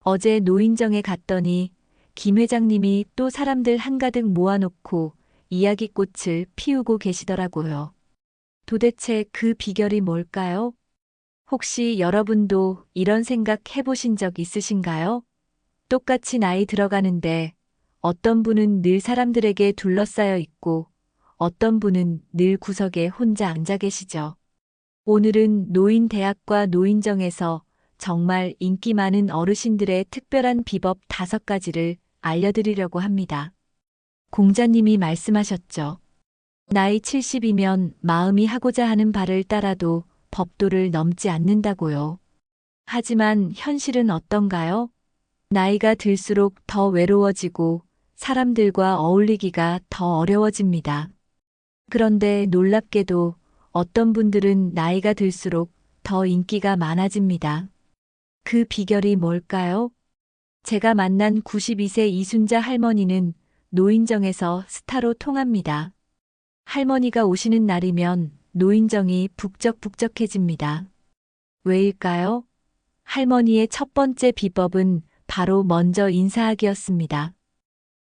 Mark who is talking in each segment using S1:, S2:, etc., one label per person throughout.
S1: 어제 노인정에 갔더니 김 회장님이 또 사람들 한가득 모아놓고 이야기꽃을 피우고 계시더라고요. 도대체 그 비결이 뭘까요? 혹시 여러분도 이런 생각 해보신 적 있으신가요? 똑같이 나이 들어가는데 어떤 분은 늘 사람들에게 둘러싸여 있고 어떤 분은 늘 구석에 혼자 앉아 계시죠. 오늘은 노인대학과 노인정에서 정말 인기 많은 어르신들의 특별한 비법 5가지를 알려드리려고 합니다. 공자님이 말씀하셨죠. 나이 70이면 마음이 하고자 하는 바를 따라도 법도를 넘지 않는다고요. 하지만 현실은 어떤가요? 나이가 들수록 더 외로워지고 사람들과 어울리기가 더 어려워집니다. 그런데 놀랍게도 어떤 분들은 나이가 들수록 더 인기가 많아집니다. 그 비결이 뭘까요? 제가 만난 92세 이순자 할머니는 노인정에서 스타로 통합니다. 할머니가 오시는 날이면 노인정이 북적북적해집니다. 왜일까요? 할머니의 첫 번째 비법은 바로 먼저 인사하기였습니다.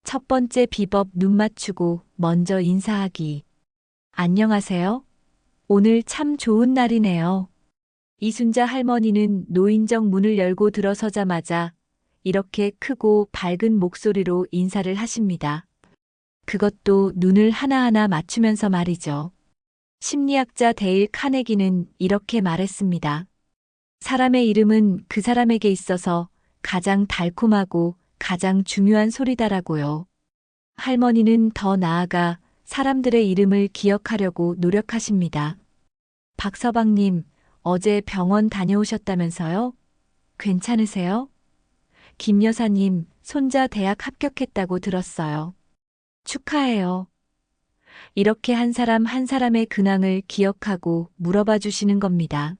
S1: 첫 번째 비법 눈 맞추고 먼저 인사하기. 안녕하세요. 오늘 참 좋은 날이네요. 이순자 할머니는 노인정 문을 열고 들어서자마자 이렇게 크고 밝은 목소리로 인사를 하십니다. 그것도 눈을 하나하나 맞추면서 말이죠. 심리학자 데일 카네기는 이렇게 말했습니다. 사람의 이름은 그 사람에게 있어서 가장 달콤하고 가장 중요한 소리다라고요. 할머니는 더 나아가 사람들의 이름을 기억하려고 노력하십니다. 박서방님, 어제 병원 다녀오셨다면서요? 괜찮으세요? 김 여사님, 손자 대학 합격했다고 들었어요. 축하해요. 이렇게 한 사람 한 사람의 근황을 기억하고 물어봐 주시는 겁니다.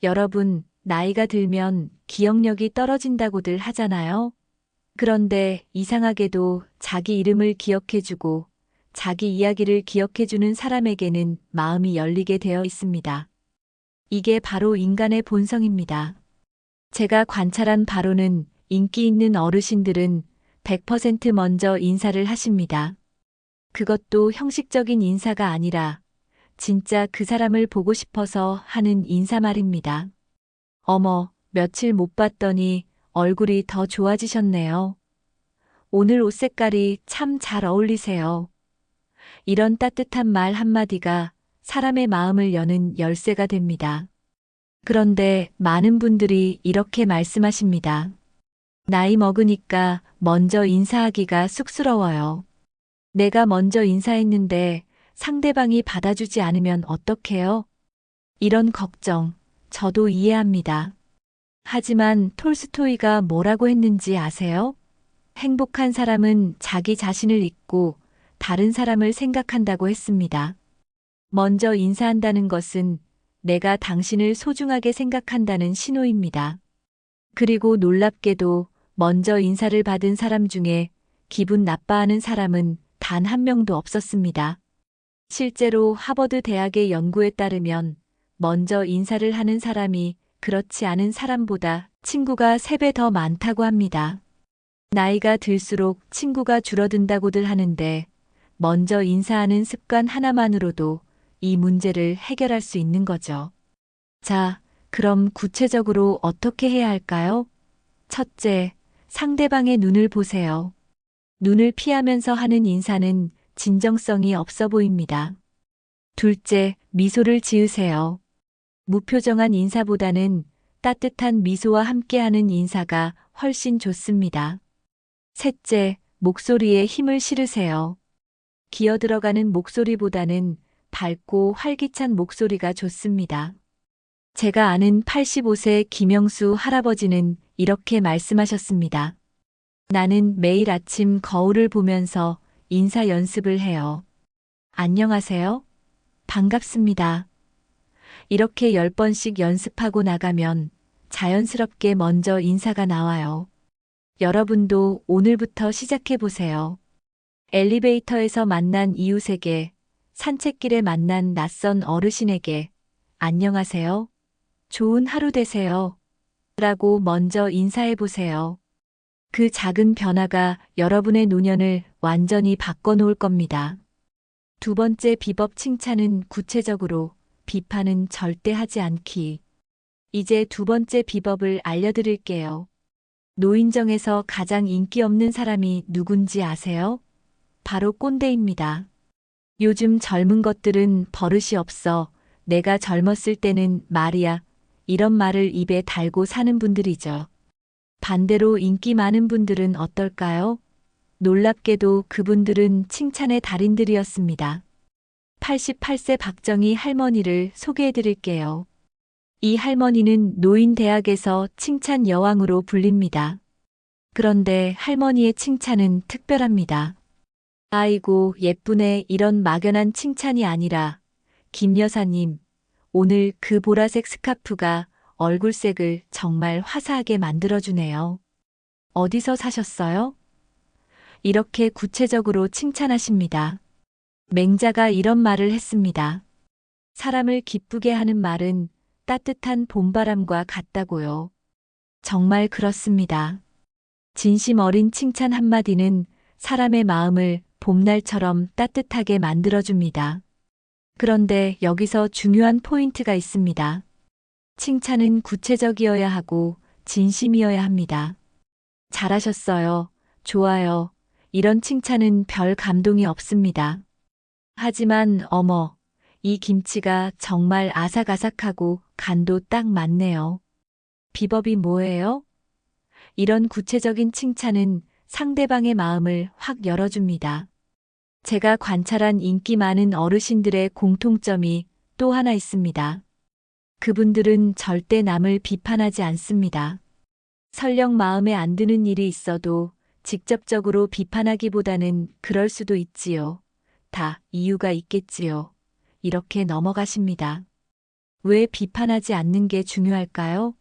S1: 여러분, 나이가 들면 기억력이 떨어진다고들 하잖아요. 그런데 이상하게도 자기 이름을 기억해주고 자기 이야기를 기억해주는 사람에게는 마음이 열리게 되어 있습니다. 이게 바로 인간의 본성입니다. 제가 관찰한 바로는 인기 있는 어르신들은 100% 먼저 인사를 하십니다. 그것도 형식적인 인사가 아니라 진짜 그 사람을 보고 싶어서 하는 인사 말입니다. 어머, 며칠 못 봤더니 얼굴이 더 좋아지셨네요. 오늘 옷 색깔이 참 잘 어울리세요. 이런 따뜻한 말 한마디가 사람의 마음을 여는 열쇠가 됩니다. 그런데 많은 분들이 이렇게 말씀하십니다. 나이 먹으니까 먼저 인사하기가 쑥스러워요. 내가 먼저 인사했는데 상대방이 받아주지 않으면 어떡해요? 이런 걱정, 저도 이해합니다. 하지만 톨스토이가 뭐라고 했는지 아세요? 행복한 사람은 자기 자신을 잊고 다른 사람을 생각한다고 했습니다. 먼저 인사한다는 것은 내가 당신을 소중하게 생각한다는 신호입니다. 그리고 놀랍게도 먼저 인사를 받은 사람 중에 기분 나빠하는 사람은 단 한 명도 없었습니다. 실제로 하버드 대학의 연구에 따르면 먼저 인사를 하는 사람이 그렇지 않은 사람보다 친구가 3배 더 많다고 합니다. 나이가 들수록 친구가 줄어든다고들 하는데 먼저 인사하는 습관 하나만으로도 이 문제를 해결할 수 있는 거죠. 자, 그럼 구체적으로 어떻게 해야 할까요? 첫째, 상대방의 눈을 보세요. 눈을 피하면서 하는 인사는 진정성이 없어 보입니다. 둘째, 미소를 지으세요. 무표정한 인사보다는 따뜻한 미소와 함께하는 인사가 훨씬 좋습니다. 셋째, 목소리에 힘을 실으세요. 기어 들어가는 목소리보다는 밝고 활기찬 목소리가 좋습니다. 제가 아는 85세 김영수 할아버지는 이렇게 말씀하셨습니다. 나는 매일 아침 거울을 보면서 인사 연습을 해요. 안녕하세요. 반갑습니다. 이렇게 10번씩 연습하고 나가면 자연스럽게 먼저 인사가 나와요. 여러분도 오늘부터 시작해 보세요. 엘리베이터에서 만난 이웃에게, 산책길에 만난 낯선 어르신에게, 안녕하세요. 좋은 하루 되세요. 라고 먼저 인사해 보세요. 그 작은 변화가 여러분의 노년을 완전히 바꿔놓을 겁니다. 두 번째 비법 칭찬은 구체적으로, 비판은 절대 하지 않기. 이제 두 번째 비법을 알려드릴게요. 노인정에서 가장 인기 없는 사람이 누군지 아세요? 바로 꼰대입니다. 요즘 젊은 것들은 버릇이 없어. 내가 젊었을 때는 말이야. 이런 말을 입에 달고 사는 분들이죠. 반대로 인기 많은 분들은 어떨까요? 놀랍게도 그분들은 칭찬의 달인들이었습니다. 88세 박정희 할머니를 소개해 드릴게요. 이 할머니는 노인대학에서 칭찬 여왕으로 불립니다. 그런데 할머니의 칭찬은 특별합니다. 아이고, 예쁘네, 이런 막연한 칭찬이 아니라, 김 여사님, 오늘 그 보라색 스카프가 얼굴색을 정말 화사하게 만들어주네요. 어디서 사셨어요? 이렇게 구체적으로 칭찬하십니다. 맹자가 이런 말을 했습니다. 사람을 기쁘게 하는 말은 따뜻한 봄바람과 같다고요. 정말 그렇습니다. 진심 어린 칭찬 한마디는 사람의 마음을 봄날처럼 따뜻하게 만들어줍니다. 그런데 여기서 중요한 포인트가 있습니다. 칭찬은 구체적이어야 하고 진심이어야 합니다. 잘하셨어요. 좋아요. 이런 칭찬은 별 감동이 없습니다. 하지만 어머, 이 김치가 정말 아삭아삭하고 간도 딱 맞네요. 비법이 뭐예요? 이런 구체적인 칭찬은 상대방의 마음을 확 열어줍니다. 제가 관찰한 인기 많은 어르신들의 공통점이 또 하나 있습니다. 그분들은 절대 남을 비판하지 않습니다. 설령 마음에 안 드는 일이 있어도 직접적으로 비판하기보다는 그럴 수도 있지요. 다 이유가 있겠지요. 이렇게 넘어가십니다. 왜 비판하지 않는 게 중요할까요?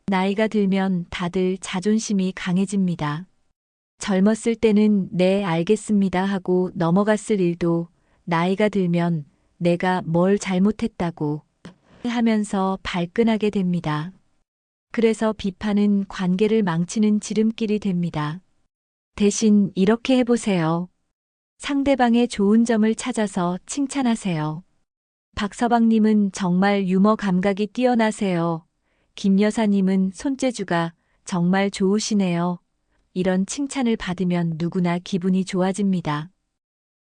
S1: 나이가 들면 다들 자존심이 강해집니다. 젊었을 때는 네, 알겠습니다 하고 넘어갔을 일도 나이가 들면 내가 뭘 잘못했다고 하면서 발끈하게 됩니다. 그래서 비판은 관계를 망치는 지름길이 됩니다. 대신 이렇게 해보세요. 상대방의 좋은 점을 찾아서 칭찬하세요. 박서방님은 정말 유머 감각이 뛰어나세요. 김 여사님은 손재주가 정말 좋으시네요. 이런 칭찬을 받으면 누구나 기분이 좋아집니다.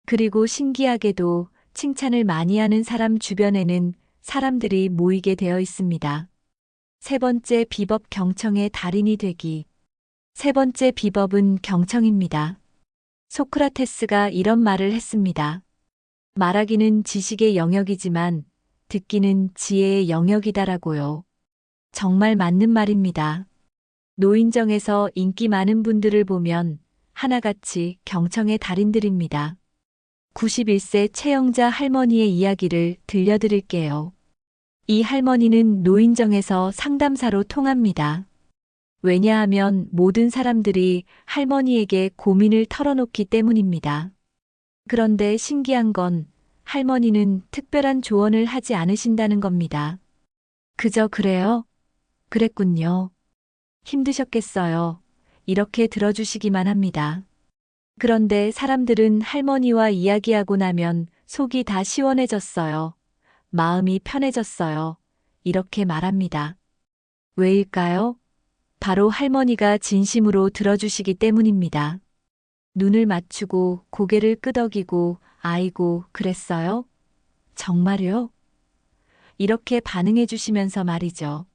S1: 그리고 신기하게도 칭찬을 많이 하는 사람 주변에는 사람들이 모이게 되어 있습니다. 세 번째 비법 경청의 달인이 되기. 세 번째 비법은 경청입니다. 소크라테스가 이런 말을 했습니다. 말하기는 지식의 영역이지만 듣기는 지혜의 영역이다라고요. 정말 맞는 말입니다. 노인정에서 인기 많은 분들을 보면 하나같이 경청의 달인들입니다. 91세 최영자 할머니의 이야기를 들려드릴게요. 이 할머니는 노인정에서 상담사로 통합니다. 왜냐하면 모든 사람들이 할머니에게 고민을 털어놓기 때문입니다. 그런데 신기한 건 할머니는 특별한 조언을 하지 않으신다는 겁니다. 그저 그래요? 그랬군요. 힘드셨겠어요. 이렇게 들어주시기만 합니다. 그런데 사람들은 할머니와 이야기하고 나면 속이 다 시원해졌어요. 마음이 편해졌어요. 이렇게 말합니다. 왜일까요? 바로 할머니가 진심으로 들어주시기 때문입니다. 눈을 맞추고 고개를 끄덕이고 아이고 그랬어요? 정말요? 이렇게 반응해 주시면서 말이죠.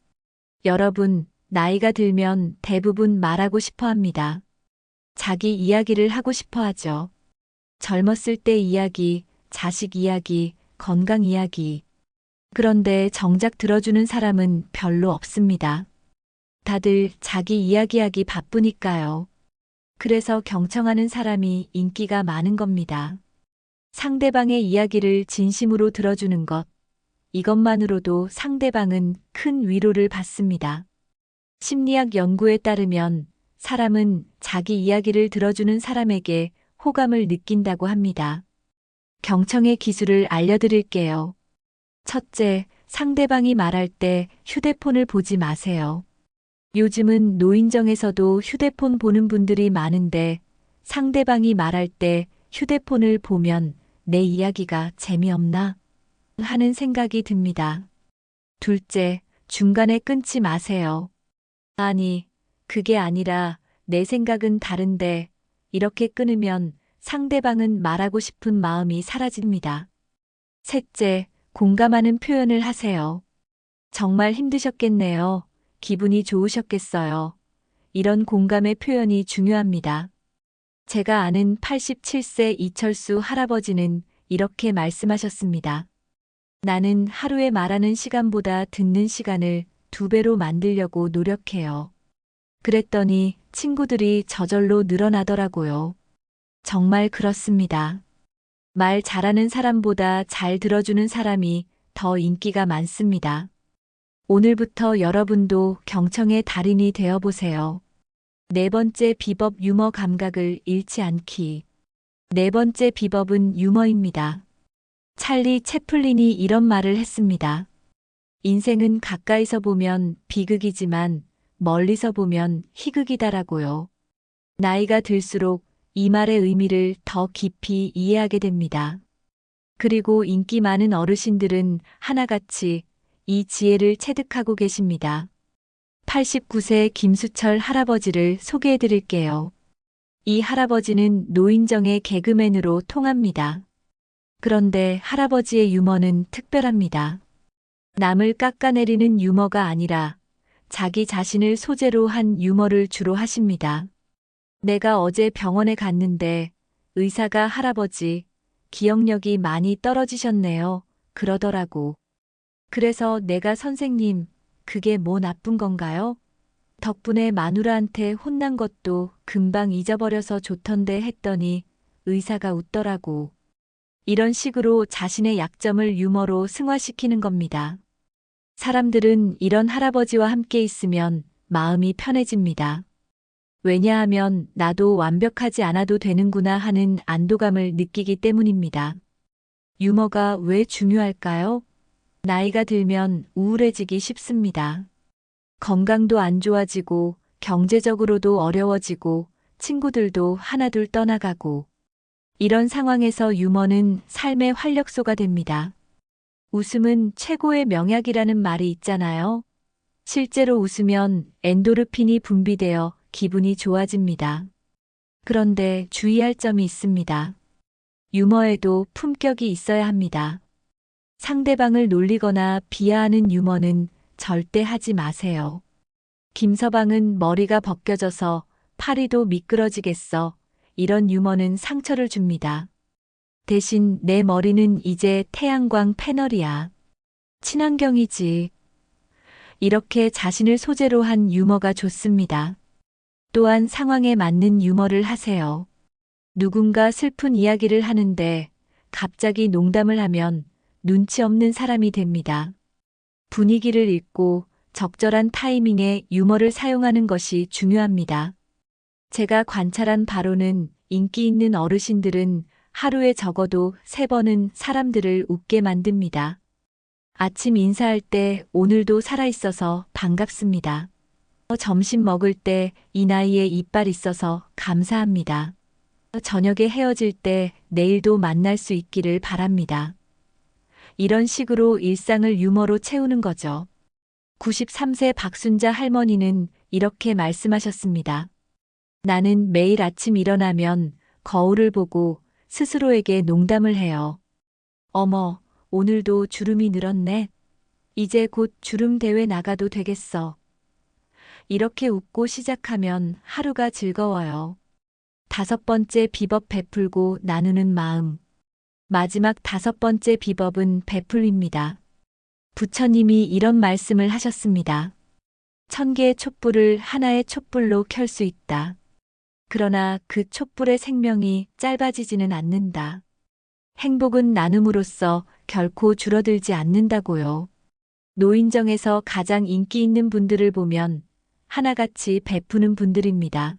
S1: 여러분, 나이가 들면 대부분 말하고 싶어 합니다. 자기 이야기를 하고 싶어 하죠. 젊었을 때 이야기, 자식 이야기, 건강 이야기. 그런데 정작 들어주는 사람은 별로 없습니다. 다들 자기 이야기하기 바쁘니까요. 그래서 경청하는 사람이 인기가 많은 겁니다. 상대방의 이야기를 진심으로 들어주는 것. 이것만으로도 상대방은 큰 위로를 받습니다. 심리학 연구에 따르면 사람은 자기 이야기를 들어주는 사람에게 호감을 느낀다고 합니다. 경청의 기술을 알려드릴게요. 첫째, 상대방이 말할 때 휴대폰을 보지 마세요. 요즘은 노인정에서도 휴대폰 보는 분들이 많은데 상대방이 말할 때 휴대폰을 보면 내 이야기가 재미없나 하는 생각이 듭니다. 둘째, 중간에 끊지 마세요. 아니, 그게 아니라 내 생각은 다른데 이렇게 끊으면 상대방은 말하고 싶은 마음이 사라집니다. 셋째, 공감하는 표현을 하세요. 정말 힘드셨겠네요. 기분이 좋으셨겠어요. 이런 공감의 표현이 중요합니다. 제가 아는 87세 이철수 할아버지는 이렇게 말씀하셨습니다. 나는 하루에 말하는 시간보다 듣는 시간을 2배로 만들려고 노력해요. 그랬더니 친구들이 저절로 늘어나더라고요. 정말 그렇습니다. 말 잘하는 사람보다 잘 들어주는 사람이 더 인기가 많습니다. 오늘부터 여러분도 경청의 달인이 되어보세요. 네 번째 비법 유머 감각을 잃지 않기. 네 번째 비법은 유머입니다. 찰리 채플린이 이런 말을 했습니다. 인생은 가까이서 보면 비극이지만 멀리서 보면 희극이다라고요. 나이가 들수록 이 말의 의미를 더 깊이 이해하게 됩니다. 그리고 인기 많은 어르신들은 하나같이 이 지혜를 체득하고 계십니다. 89세 김수철 할아버지를 소개해 드릴게요. 이 할아버지는 노인정의 개그맨으로 통합니다. 그런데 할아버지의 유머는 특별합니다. 남을 깎아내리는 유머가 아니라 자기 자신을 소재로 한 유머를 주로 하십니다. 내가 어제 병원에 갔는데 의사가 할아버지, 기억력이 많이 떨어지셨네요. 그러더라고. 그래서 내가 선생님, 그게 뭐 나쁜 건가요? 덕분에 마누라한테 혼난 것도 금방 잊어버려서 좋던데 했더니 의사가 웃더라고. 이런 식으로 자신의 약점을 유머로 승화시키는 겁니다. 사람들은 이런 할아버지와 함께 있으면 마음이 편해집니다. 왜냐하면 나도 완벽하지 않아도 되는구나 하는 안도감을 느끼기 때문입니다. 유머가 왜 중요할까요? 나이가 들면 우울해지기 쉽습니다. 건강도 안 좋아지고 경제적으로도 어려워지고 친구들도 하나둘 떠나가고 이런 상황에서 유머는 삶의 활력소가 됩니다. 웃음은 최고의 명약이라는 말이 있잖아요. 실제로 웃으면 엔도르핀이 분비되어 기분이 좋아집니다. 그런데 주의할 점이 있습니다. 유머에도 품격이 있어야 합니다. 상대방을 놀리거나 비하하는 유머는 절대 하지 마세요. 김서방은 머리가 벗겨져서 파리도 미끄러지겠어. 이런 유머는 상처를 줍니다. 대신 내 머리는 이제 태양광 패널이야. 친환경이지. 이렇게 자신을 소재로 한 유머가 좋습니다. 또한 상황에 맞는 유머를 하세요. 누군가 슬픈 이야기를 하는데 갑자기 농담을 하면 눈치 없는 사람이 됩니다. 분위기를 읽고 적절한 타이밍에 유머를 사용하는 것이 중요합니다. 제가 관찰한 바로는 인기 있는 어르신들은 하루에 적어도 3번은 사람들을 웃게 만듭니다. 아침 인사할 때 오늘도 살아있어서 반갑습니다. 점심 먹을 때 이 나이에 이빨 있어서 감사합니다. 저녁에 헤어질 때 내일도 만날 수 있기를 바랍니다. 이런 식으로 일상을 유머로 채우는 거죠. 93세 박순자 할머니는 이렇게 말씀하셨습니다. 나는 매일 아침 일어나면 거울을 보고 스스로에게 농담을 해요. 어머, 오늘도 주름이 늘었네. 이제 곧 주름 대회 나가도 되겠어. 이렇게 웃고 시작하면 하루가 즐거워요. 5번째 비법 베풀고 나누는 마음. 마지막 5번째 비법은 베풀입니다. 부처님이 이런 말씀을 하셨습니다. 1000개의 촛불을 하나의 촛불로 켤 수 있다. 그러나 그 촛불의 생명이 짧아지지는 않는다. 행복은 나눔으로써 결코 줄어들지 않는다고요. 노인정에서 가장 인기 있는 분들을 보면 하나같이 베푸는 분들입니다.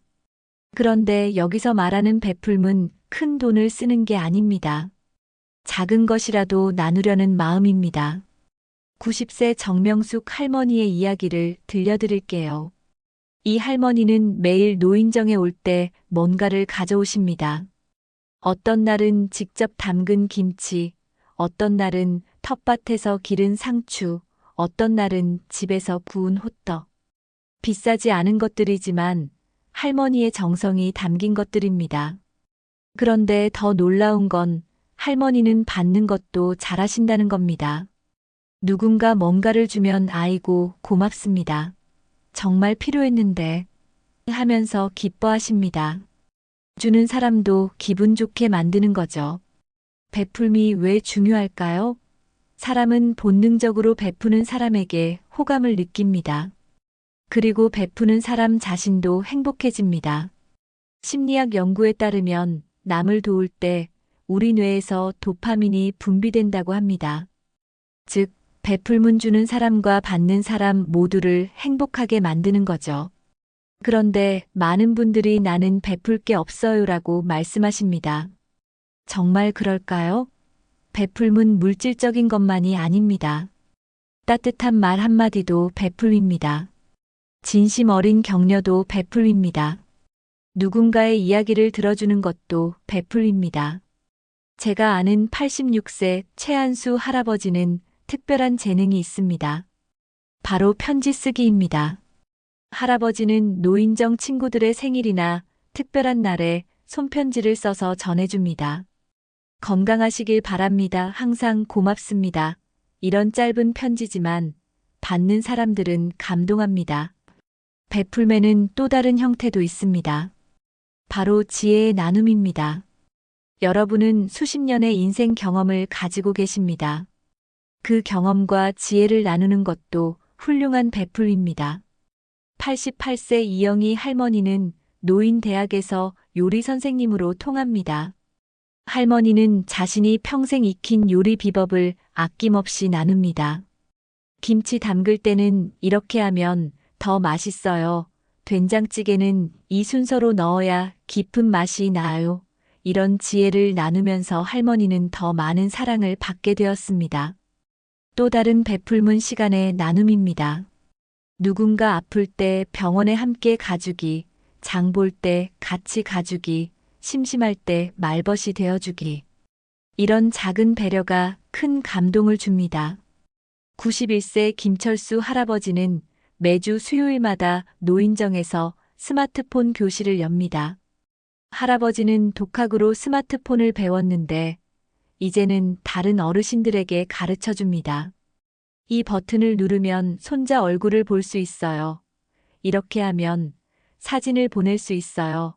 S1: 그런데 여기서 말하는 베풀음은 큰 돈을 쓰는 게 아닙니다. 작은 것이라도 나누려는 마음입니다. 90세 정명숙 할머니의 이야기를 들려드릴게요. 이 할머니는 매일 노인정에 올 때 뭔가를 가져오십니다. 어떤 날은 직접 담근 김치, 어떤 날은 텃밭에서 기른 상추, 어떤 날은 집에서 구운 호떡. 비싸지 않은 것들이지만 할머니의 정성이 담긴 것들입니다. 그런데 더 놀라운 건 할머니는 받는 것도 잘하신다는 겁니다. 누군가 뭔가를 주면 아이고 고맙습니다. 정말 필요했는데 하면서 기뻐하십니다. 주는 사람도 기분 좋게 만드는 거죠. 베풀미 왜 중요할까요? 사람은 본능적으로 베푸는 사람에게 호감을 느낍니다. 그리고 베푸는 사람 자신도 행복해집니다. 심리학 연구에 따르면 남을 도울 때 우리 뇌에서 도파민이 분비된다고 합니다. 즉, 베풀문 주는 사람과 받는 사람 모두를 행복하게 만드는 거죠. 그런데 많은 분들이 나는 베풀 게 없어요라고 말씀하십니다. 정말 그럴까요? 베풀문 물질적인 것만이 아닙니다. 따뜻한 말 한마디도 베풀입니다. 진심 어린 격려도 베풀입니다. 누군가의 이야기를 들어주는 것도 베풀입니다. 제가 아는 86세 최한수 할아버지는 특별한 재능이 있습니다. 바로 편지 쓰기입니다. 할아버지는 노인정 친구들의 생일이나 특별한 날에 손편지를 써서 전해줍니다. 건강하시길 바랍니다. 항상 고맙습니다. 이런 짧은 편지지만 받는 사람들은 감동합니다. 베풀매는 또 다른 형태도 있습니다. 바로 지혜의 나눔입니다. 여러분은 수십 년의 인생 경험을 가지고 계십니다. 그 경험과 지혜를 나누는 것도 훌륭한 베풀입니다. 88세 이영희 할머니는 노인대학에서 요리 선생님으로 통합니다. 할머니는 자신이 평생 익힌 요리 비법을 아낌없이 나눕니다. 김치 담글 때는 이렇게 하면 더 맛있어요. 된장찌개는 이 순서로 넣어야 깊은 맛이 나요. 이런 지혜를 나누면서 할머니는 더 많은 사랑을 받게 되었습니다. 또 다른 베풀문 시간의 나눔입니다. 누군가 아플 때 병원에 함께 가주기, 장 볼 때 같이 가주기, 심심할 때 말벗이 되어주기. 이런 작은 배려가 큰 감동을 줍니다. 91세 김철수 할아버지는 매주 수요일마다 노인정에서 스마트폰 교실을 엽니다. 할아버지는 독학으로 스마트폰을 배웠는데 이제는 다른 어르신들에게 가르쳐 줍니다. 이 버튼을 누르면 손자 얼굴을 볼 수 있어요. 이렇게 하면 사진을 보낼 수 있어요.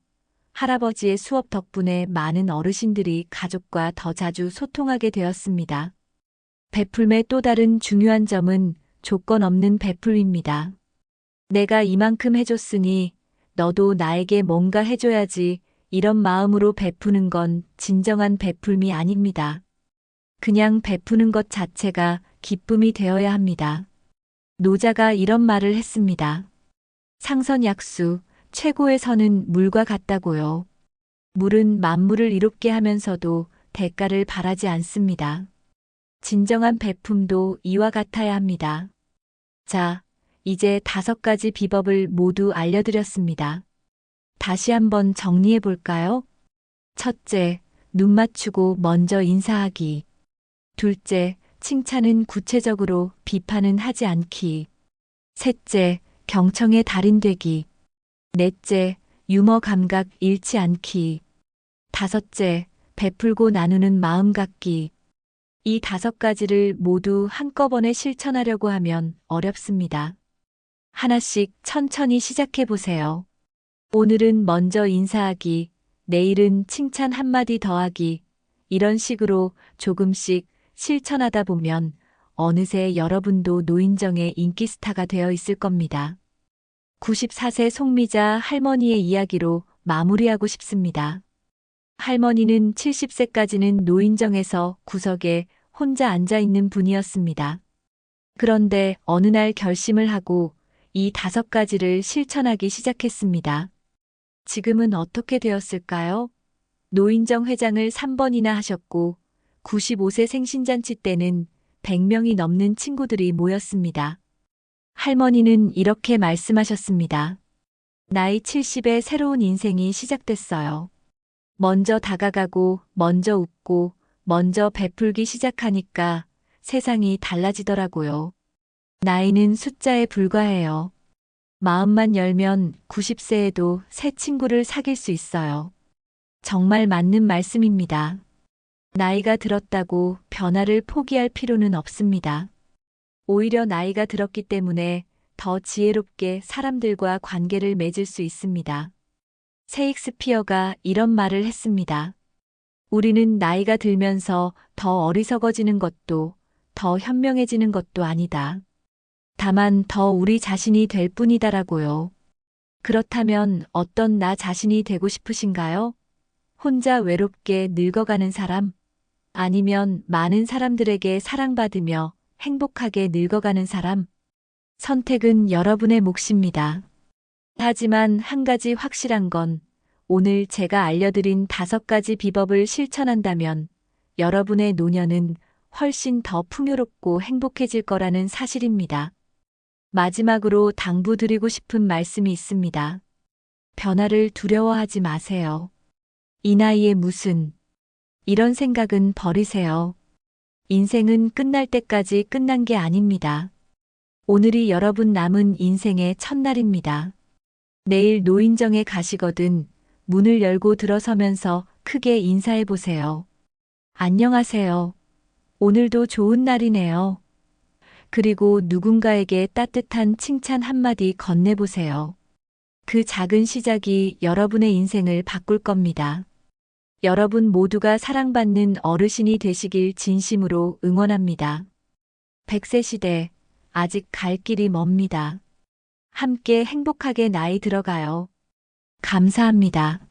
S1: 할아버지의 수업 덕분에 많은 어르신들이 가족과 더 자주 소통하게 되었습니다. 베풀매의 또 다른 중요한 점은 조건 없는 베풀입니다. 내가 이만큼 해줬으니 너도 나에게 뭔가 해줘야지 이런 마음으로 베푸는 건 진정한 베풀미 아닙니다. 그냥 베푸는 것 자체가 기쁨이 되어야 합니다. 노자가 이런 말을 했습니다. 상선약수, 최고의 선은 물과 같다고요. 물은 만물을 이롭게 하면서도 대가를 바라지 않습니다. 진정한 베품도 이와 같아야 합니다. 자, 이제 5가지 비법을 모두 알려드렸습니다. 다시 한번 정리해 볼까요? 첫째, 눈 맞추고 먼저 인사하기. 둘째, 칭찬은 구체적으로 비판은 하지 않기. 셋째, 경청의 달인 되기. 넷째, 유머 감각 잃지 않기. 다섯째, 베풀고 나누는 마음 갖기. 이 5가지를 모두 한꺼번에 실천하려고 하면 어렵습니다. 하나씩 천천히 시작해 보세요. 오늘은 먼저 인사하기, 내일은 칭찬 한마디 더하기. 이런 식으로 조금씩 실천하다 보면 어느새 여러분도 노인정의 인기 스타가 되어 있을 겁니다. 94세 송미자 할머니의 이야기로 마무리하고 싶습니다. 할머니는 70세까지는 노인정에서 구석에 혼자 앉아 있는 분이었습니다. 그런데 어느 날 결심을 하고 이 5가지를 실천하기 시작했습니다. 지금은 어떻게 되었을까요? 노인정 회장을 3번이나 하셨고 95세 생신잔치 때는 100명이 넘는 친구들이 모였습니다. 할머니는 이렇게 말씀하셨습니다. 나이 70에 새로운 인생이 시작됐어요. 먼저 다가가고, 먼저 웃고, 먼저 베풀기 시작하니까 세상이 달라지더라고요. 나이는 숫자에 불과해요. 마음만 열면 90세에도 새 친구를 사귈 수 있어요. 정말 맞는 말씀입니다. 나이가 들었다고 변화를 포기할 필요는 없습니다. 오히려 나이가 들었기 때문에 더 지혜롭게 사람들과 관계를 맺을 수 있습니다. 셰익스피어가 이런 말을 했습니다. 우리는 나이가 들면서 더 어리석어지는 것도, 더 현명해지는 것도 아니다. 다만 더 우리 자신이 될 뿐이다라고요. 그렇다면 어떤 나 자신이 되고 싶으신가요? 혼자 외롭게 늙어가는 사람? 아니면 많은 사람들에게 사랑받으며 행복하게 늙어가는 사람? 선택은 여러분의 몫입니다. 하지만 한 가지 확실한 건 오늘 제가 알려드린 5가지 비법을 실천한다면 여러분의 노년은 훨씬 더 풍요롭고 행복해질 거라는 사실입니다. 마지막으로 당부드리고 싶은 말씀이 있습니다. 변화를 두려워하지 마세요. 이 나이에 무슨 이런 생각은 버리세요. 인생은 끝날 때까지 끝난 게 아닙니다. 오늘이 여러분 남은 인생의 첫날입니다. 내일 노인정에 가시거든 문을 열고 들어서면서 크게 인사해 보세요. 안녕하세요. 오늘도 좋은 날이네요. 그리고 누군가에게 따뜻한 칭찬 한마디 건네보세요. 그 작은 시작이 여러분의 인생을 바꿀 겁니다. 여러분 모두가 사랑받는 어르신이 되시길 진심으로 응원합니다. 100세 시대, 아직 갈 길이 멉니다. 함께 행복하게 나이 들어가요. 감사합니다.